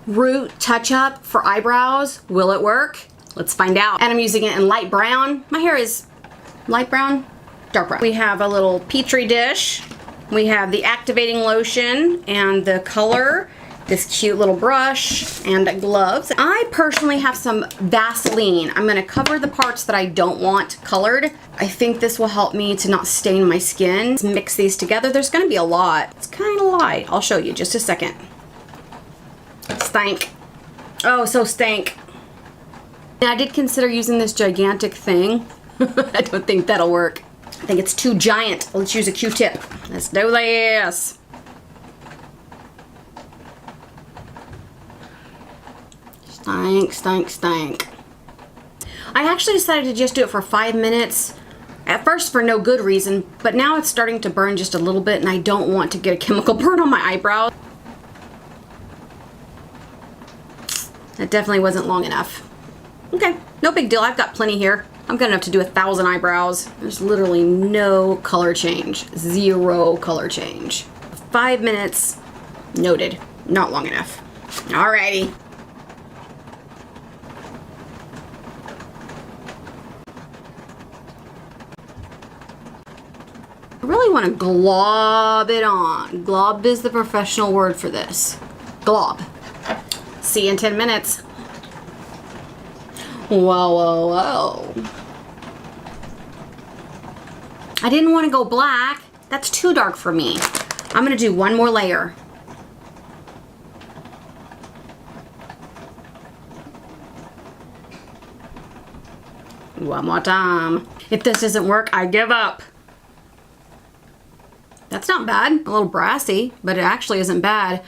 Root touch-up for eyebrows. Will it work? Let's find out. And I'm using it in light brown. My hair is light brown, dark brown. We have a little petri dish. We have the activating lotion and the color, this cute little brush, and gloves. I personally have some Vaseline. I'm gonna cover the parts that I don't want colored. I think this will help me to not stain my skin. Let's mix these together. There's gonna be a lot. It's kind of light. I'll show you just a second. Stank. Oh, so stank. I did consider using this gigantic thing. I don't think that'll work. I think it's too giant. Let's use a Q-tip. Let's do this. Stank, stank, stank. I actually decided to just do it for 5 minutes. At first for no good reason, but now it's starting to burn just a little bit and I don't want to get a chemical burn on my eyebrow. That definitely wasn't long enough. Okay, no big deal. I've got plenty here. I'm good enough to do 1,000 eyebrows. There's literally no color change. 0 color change. 5 minutes. Noted. Not long enough. Alrighty. I really want to glob it on. Glob is the professional word for this. Glob. See you in 10 minutes. Whoa, whoa, whoa. I didn't want to go black. That's too dark for me. I'm going to do one more layer. One more time. If this doesn't work, I give up. That's not bad. A little brassy, but it actually isn't bad.